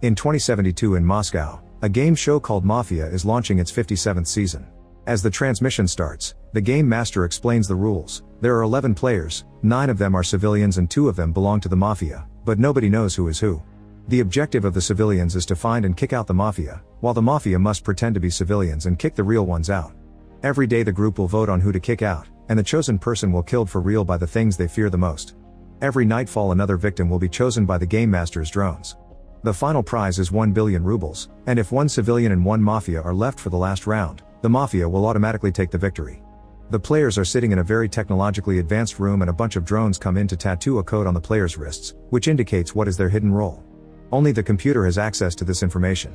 In 2072 in Moscow, a game show called MOVVIIE is launching its 57th season. As the transmission starts, the game master explains the rules. There are 11 players, 9 of them are civilians and 2 of them belong to the Mafia, but nobody knows who is who. The objective of the civilians is to find and kick out the Mafia, while the Mafia must pretend to be civilians and kick the real ones out. Every day the group will vote on who to kick out, and the chosen person will killed for real by the things they fear the most. Every nightfall another victim will be chosen by the game master's drones. The final prize is 1 billion rubles, and if 1 civilian and 1 Mafia are left for the last round, the Mafia will automatically take the victory. The players are sitting in a very technologically advanced room and a bunch of drones come in to tattoo a code on the players' wrists, which indicates what is their hidden role. Only the computer has access to this information.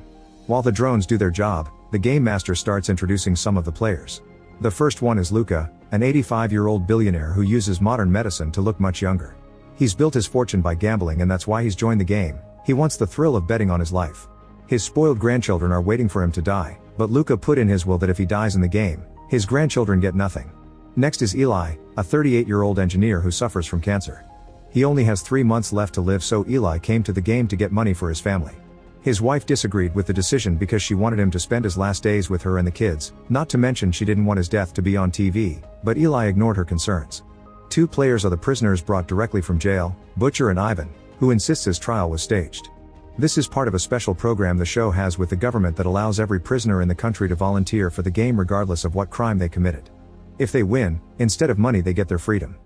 While the drones do their job, the game master starts introducing some of the players. The first one is Luca, an 85-year-old billionaire who uses modern medicine to look much younger. He's built his fortune by gambling and that's why he's joined the game. He wants the thrill of betting on his life. His spoiled grandchildren are waiting for him to die, but Luca put in his will that if he dies in the game, his grandchildren get nothing. Next is Eli, a 38-year-old engineer who suffers from cancer. He only has 3 months left to live, so Eli came to the game to get money for his family. His wife disagreed with the decision because she wanted him to spend his last days with her and the kids, not to mention she didn't want his death to be on TV, but Eli ignored her concerns. 2 players are the prisoners brought directly from jail, Butcher and Ivan, who insists his trial was staged. This is part of a special program the show has with the government that allows every prisoner in the country to volunteer for the game regardless of what crime they committed. If they win, instead of money they get their freedom.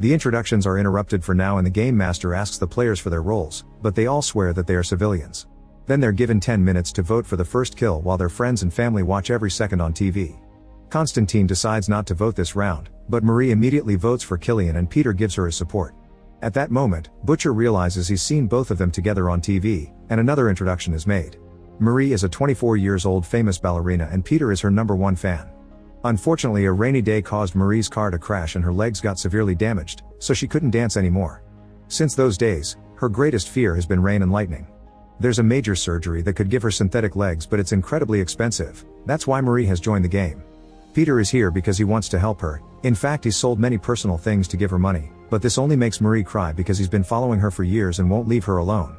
The introductions are interrupted for now and the game master asks the players for their roles, but they all swear that they are civilians. Then they're given 10 minutes to vote for the first kill while their friends and family watch every second on TV. Constantine decides not to vote this round, but Marie immediately votes for Killian and Peter gives her his support. At that moment, Butcher realizes he's seen both of them together on TV, and another introduction is made. Marie is a 24-year-old famous ballerina and Peter is her #1 fan. Unfortunately, a rainy day caused Marie's car to crash and her legs got severely damaged, so she couldn't dance anymore. Since those days, her greatest fear has been rain and lightning. There's a major surgery that could give her synthetic legs, but it's incredibly expensive. That's why Marie has joined the game. Peter is here because he wants to help her. In fact, he's sold many personal things to give her money, but this only makes Marie cry because he's been following her for years and won't leave her alone.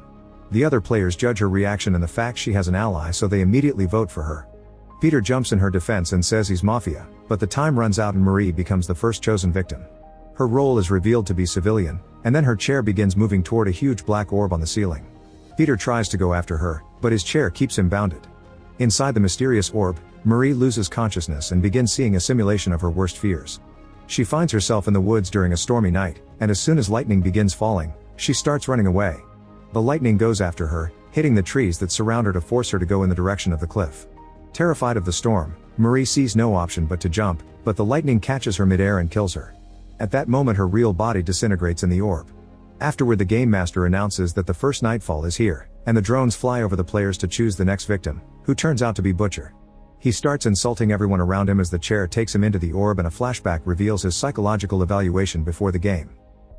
The other players judge her reaction and the fact she has an ally, so they immediately vote for her. Peter jumps in her defense and says he's Mafia, but the time runs out and Marie becomes the first chosen victim. Her role is revealed to be civilian, and then her chair begins moving toward a huge black orb on the ceiling. Peter tries to go after her, but his chair keeps him bounded. Inside the mysterious orb, Marie loses consciousness and begins seeing a simulation of her worst fears. She finds herself in the woods during a stormy night, and as soon as lightning begins falling, she starts running away. The lightning goes after her, hitting the trees that surround her to force her to go in the direction of the cliff. Terrified of the storm, Marie sees no option but to jump, but the lightning catches her midair and kills her. At that moment her real body disintegrates in the orb. Afterward the game master announces that the first nightfall is here, and the drones fly over the players to choose the next victim, who turns out to be Butcher. He starts insulting everyone around him as the chair takes him into the orb and a flashback reveals his psychological evaluation before the game.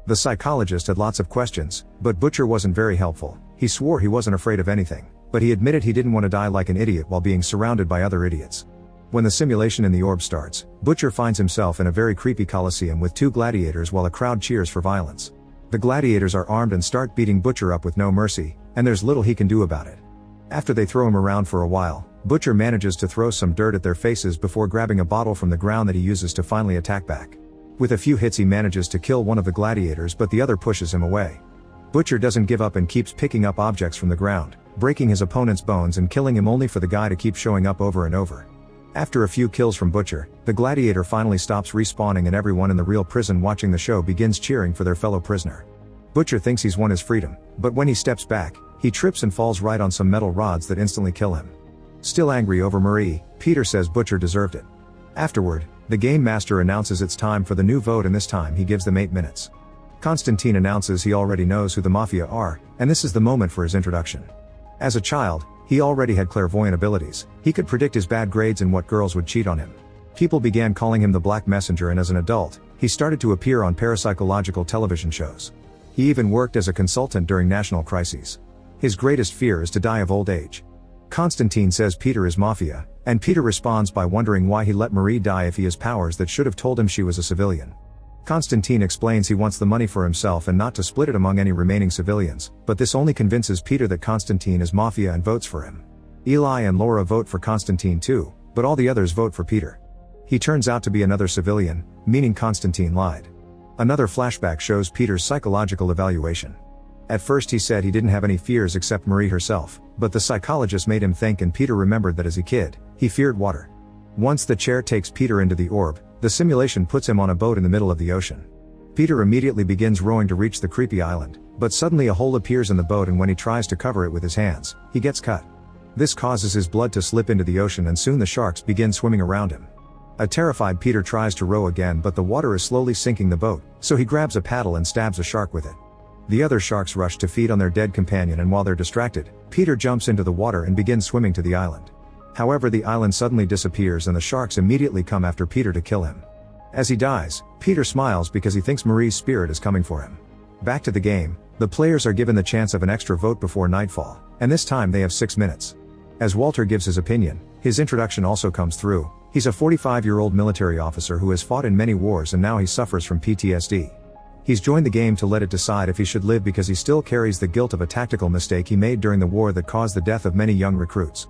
The psychologist had lots of questions, but Butcher wasn't very helpful. He swore he wasn't afraid of anything, but he admitted he didn't want to die like an idiot while being surrounded by other idiots. When the simulation in the orb starts, Butcher finds himself in a very creepy coliseum with 2 gladiators while a crowd cheers for violence. The gladiators are armed and start beating Butcher up with no mercy, and there's little he can do about it. After they throw him around for a while, Butcher manages to throw some dirt at their faces before grabbing a bottle from the ground that he uses to finally attack back. With a few hits he manages to kill one of the gladiators, but the other pushes him away. Butcher doesn't give up and keeps picking up objects from the ground, breaking his opponent's bones and killing him only for the guy to keep showing up over and over. After a few kills from Butcher, the gladiator finally stops respawning and everyone in the real prison watching the show begins cheering for their fellow prisoner. Butcher thinks he's won his freedom, but when he steps back, he trips and falls right on some metal rods that instantly kill him. Still angry over Marie, Peter says Butcher deserved it. Afterward, the game master announces it's time for the new vote and this time he gives them 8 minutes. Constantine announces he already knows who the Mafia are, and this is the moment for his introduction. As a child, he already had clairvoyant abilities. He could predict his bad grades and what girls would cheat on him. People began calling him the Black Messenger, and as an adult, he started to appear on parapsychological television shows. He even worked as a consultant during national crises. His greatest fear is to die of old age. Constantine says Peter is Mafia, and Peter responds by wondering why he let Marie die if he has powers that should have told him she was a civilian. Konstantin explains he wants the money for himself and not to split it among any remaining civilians, but this only convinces Peter that Konstantin is mafia and votes for him. Eli and Laura vote for Konstantin too, but all the others vote for Peter. He turns out to be another civilian, meaning Konstantin lied. Another flashback shows Peter's psychological evaluation. At first he said he didn't have any fears except Marie herself, but the psychologist made him think, and Peter remembered that as a kid, he feared water. Once the chair takes Peter into the orb, the simulation puts him on a boat in the middle of the ocean. Peter immediately begins rowing to reach the creepy island, but suddenly a hole appears in the boat, and when he tries to cover it with his hands, he gets cut. This causes his blood to slip into the ocean, and soon the sharks begin swimming around him. A terrified Peter tries to row again, but the water is slowly sinking the boat, so he grabs a paddle and stabs a shark with it. The other sharks rush to feed on their dead companion, and while they're distracted, Peter jumps into the water and begins swimming to the island. However, the island suddenly disappears and the sharks immediately come after Peter to kill him. As he dies, Peter smiles because he thinks Marie's spirit is coming for him. Back to the game, the players are given the chance of an extra vote before nightfall, and this time they have 6 minutes. As Walter gives his opinion, his introduction also comes through. He's a 45-year-old military officer who has fought in many wars, and now he suffers from PTSD. He's joined the game to let it decide if he should live because he still carries the guilt of a tactical mistake he made during the war that caused the death of many young recruits.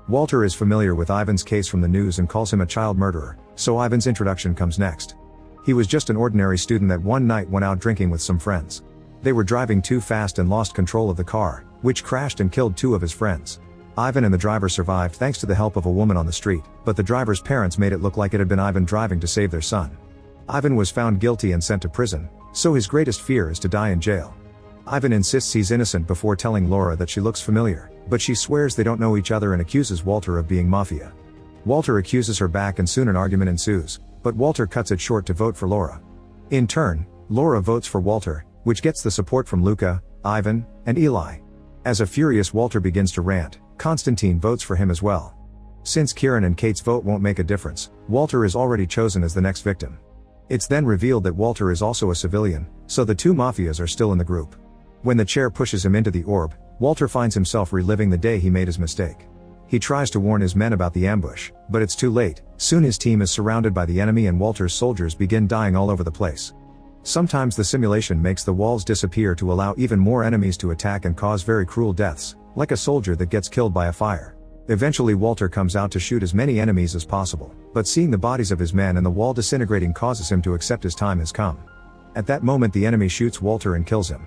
Walter is familiar with Ivan's case from the news and calls him a child murderer, so Ivan's introduction comes next. He was just an ordinary student that one night went out drinking with some friends. They were driving too fast and lost control of the car, which crashed and killed 2 of his friends. Ivan and the driver survived thanks to the help of a woman on the street, but the driver's parents made it look like it had been Ivan driving to save their son. Ivan was found guilty and sent to prison, so his greatest fear is to die in jail. Ivan insists he's innocent before telling Laura that she looks familiar, but she swears they don't know each other and accuses Walter of being mafia. Walter accuses her back and soon an argument ensues, but Walter cuts it short to vote for Laura. In turn, Laura votes for Walter, which gets the support from Luca, Ivan, and Eli. As a furious Walter begins to rant, Konstantin votes for him as well. Since Kieran and Kate's vote won't make a difference, Walter is already chosen as the next victim. It's then revealed that Walter is also a civilian, so the 2 mafias are still in the group. When the chair pushes him into the orb, Walter finds himself reliving the day he made his mistake. He tries to warn his men about the ambush, but it's too late. Soon his team is surrounded by the enemy and Walter's soldiers begin dying all over the place. Sometimes the simulation makes the walls disappear to allow even more enemies to attack and cause very cruel deaths, like a soldier that gets killed by a fire. Eventually Walter comes out to shoot as many enemies as possible, but seeing the bodies of his men and the wall disintegrating causes him to accept his time has come. At that moment the enemy shoots Walter and kills him.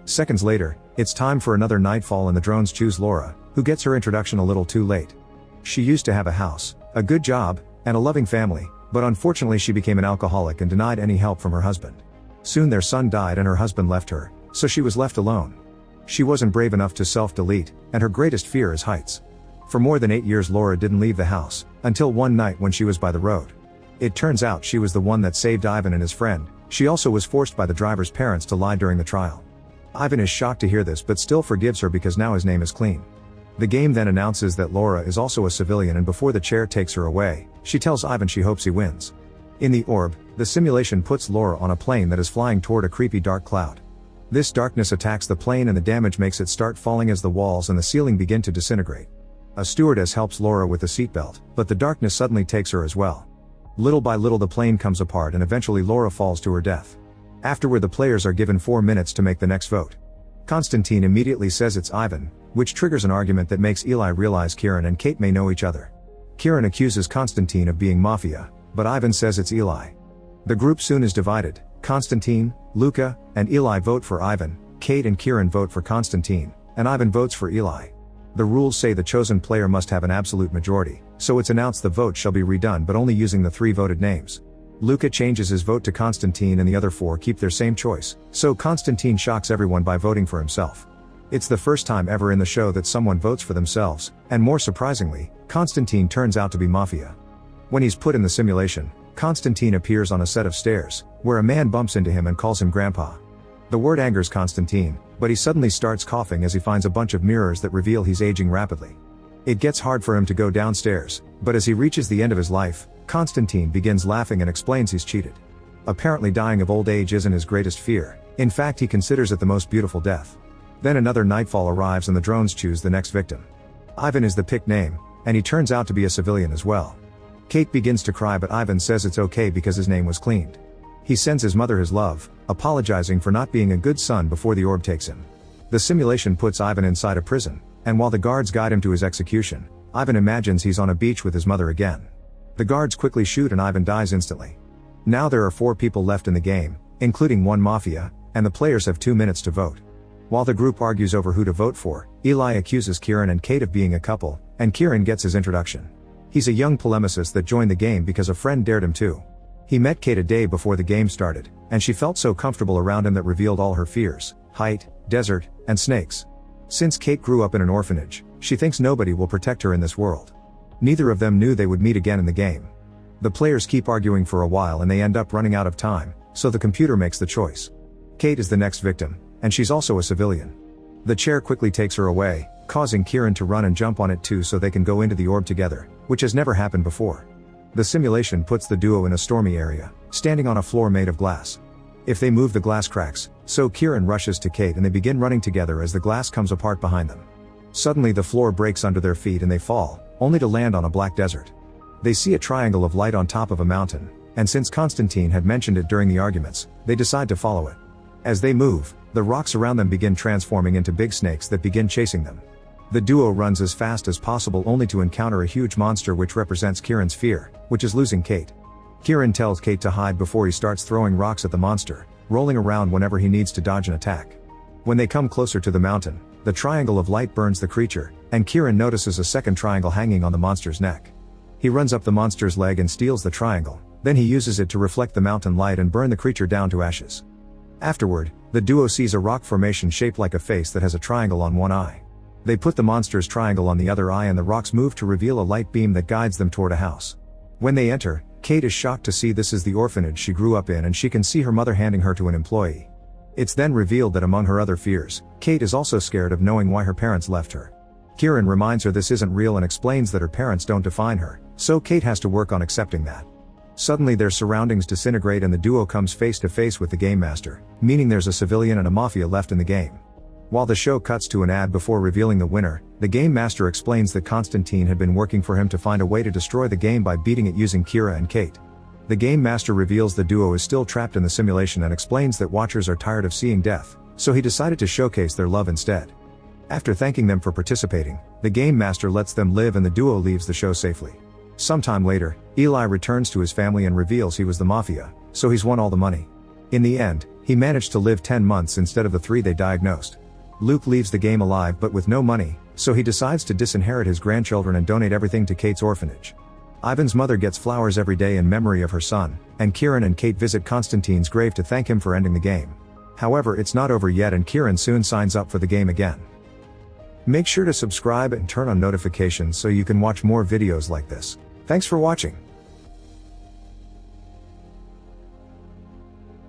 Seconds later, it's time for another nightfall and the drones choose Laura, who gets her introduction a little too late. She used to have a house, a good job, and a loving family, but unfortunately she became an alcoholic and denied any help from her husband. Soon their son died and her husband left her, so she was left alone. She wasn't brave enough to self-delete, and her greatest fear is heights. For more than 8 years Laura didn't leave the house, until one night when she was by the road. It turns out she was the one that saved Ivan and his friend. She also was forced by the driver's parents to lie during the trial. Ivan is shocked to hear this but still forgives her because now his name is clean. The game then announces that Laura is also a civilian, and before the chair takes her away, she tells Ivan she hopes he wins. In the orb, the simulation puts Laura on a plane that is flying toward a creepy dark cloud. This darkness attacks the plane and the damage makes it start falling as the walls and the ceiling begin to disintegrate. A stewardess helps Laura with the seatbelt, but the darkness suddenly takes her as well. Little by little the plane comes apart and eventually Laura falls to her death. Afterward the players are given 4 minutes to make the next vote. Konstantin immediately says it's Ivan, which triggers an argument that makes Eli realize Kieran and Kate may know each other. Kieran accuses Konstantin of being mafia, but Ivan says it's Eli. The group soon is divided. Konstantin, Luca, and Eli vote for Ivan, Kate and Kieran vote for Konstantin, and Ivan votes for Eli. The rules say the chosen player must have an absolute majority, so it's announced the vote shall be redone but only using the 3 voted names. Luca changes his vote to Konstantin and the other 4 keep their same choice, so Konstantin shocks everyone by voting for himself. It's the first time ever in the show that someone votes for themselves, and more surprisingly, Konstantin turns out to be mafia. When he's put in the simulation, Konstantin appears on a set of stairs, where a man bumps into him and calls him Grandpa. The word angers Konstantin, but he suddenly starts coughing as he finds a bunch of mirrors that reveal he's aging rapidly. It gets hard for him to go downstairs, but as he reaches the end of his life, Konstantin begins laughing and explains he's cheated. Apparently dying of old age isn't his greatest fear. In fact, he considers it the most beautiful death. Then another nightfall arrives and the drones choose the next victim. Ivan is the picked name, and he turns out to be a civilian as well. Kate begins to cry but Ivan says it's okay because his name was cleaned. He sends his mother his love, apologizing for not being a good son before the orb takes him. The simulation puts Ivan inside a prison, and while the guards guide him to his execution, Ivan imagines he's on a beach with his mother again. The guards quickly shoot and Ivan dies instantly. Now there are 4 people left in the game, including one mafia, and the players have 2 minutes to vote. While the group argues over who to vote for, Eli accuses Kieran and Kate of being a couple, and Kieran gets his introduction. He's a young polemicist that joined the game because a friend dared him to. He met Kate a day before the game started, and she felt so comfortable around him that revealed all her fears: height, desert, and snakes. Since Kate grew up in an orphanage, she thinks nobody will protect her in this world. Neither of them knew they would meet again in the game. The players keep arguing for a while and they end up running out of time, so the computer makes the choice. Kate is the next victim, and she's also a civilian. The chair quickly takes her away, causing Kieran to run and jump on it too so they can go into the orb together, which has never happened before. The simulation puts the duo in a stormy area, standing on a floor made of glass. If they move, the glass cracks, so Kieran rushes to Kate and they begin running together as the glass comes apart behind them. Suddenly the floor breaks under their feet and they fall, only to land on a black desert. They see a triangle of light on top of a mountain, and since Constantine had mentioned it during the arguments, they decide to follow it. As they move, the rocks around them begin transforming into big snakes that begin chasing them. The duo runs as fast as possible only to encounter a huge monster which represents Kieran's fear, which is losing Kate. Kieran tells Kate to hide before he starts throwing rocks at the monster, rolling around whenever he needs to dodge an attack. When they come closer to the mountain, the triangle of light burns the creature, and Kieran notices a second triangle hanging on the monster's neck. He runs up the monster's leg and steals the triangle, then he uses it to reflect the mountain light and burn the creature down to ashes. Afterward, the duo sees a rock formation shaped like a face that has a triangle on one eye. They put the monster's triangle on the other eye and the rocks move to reveal a light beam that guides them toward a house. When they enter, Kate is shocked to see this is the orphanage she grew up in and she can see her mother handing her to an employee. It's then revealed that among her other fears, Kate is also scared of knowing why her parents left her. Kieran reminds her this isn't real and explains that her parents don't define her, so Kate has to work on accepting that. Suddenly their surroundings disintegrate and the duo comes face to face with the game master, meaning there's a civilian and a mafia left in the game. While the show cuts to an ad before revealing the winner, the game master explains that Constantine had been working for him to find a way to destroy the game by beating it using Kira and Kate. The game master reveals the duo is still trapped in the simulation and explains that watchers are tired of seeing death, so he decided to showcase their love instead. After thanking them for participating, the game master lets them live and the duo leaves the show safely. Sometime later, Eli returns to his family and reveals he was the mafia, so he's won all the money. In the end, he managed to live 10 months instead of the 3 they diagnosed. Luke leaves the game alive but with no money, so he decides to disinherit his grandchildren and donate everything to Kate's orphanage. Ivan's mother gets flowers every day in memory of her son, and Kieran and Kate visit Constantine's grave to thank him for ending the game. However, it's not over yet and Kieran soon signs up for the game again. Make sure to subscribe and turn on notifications so you can watch more videos like this. Thanks for watching.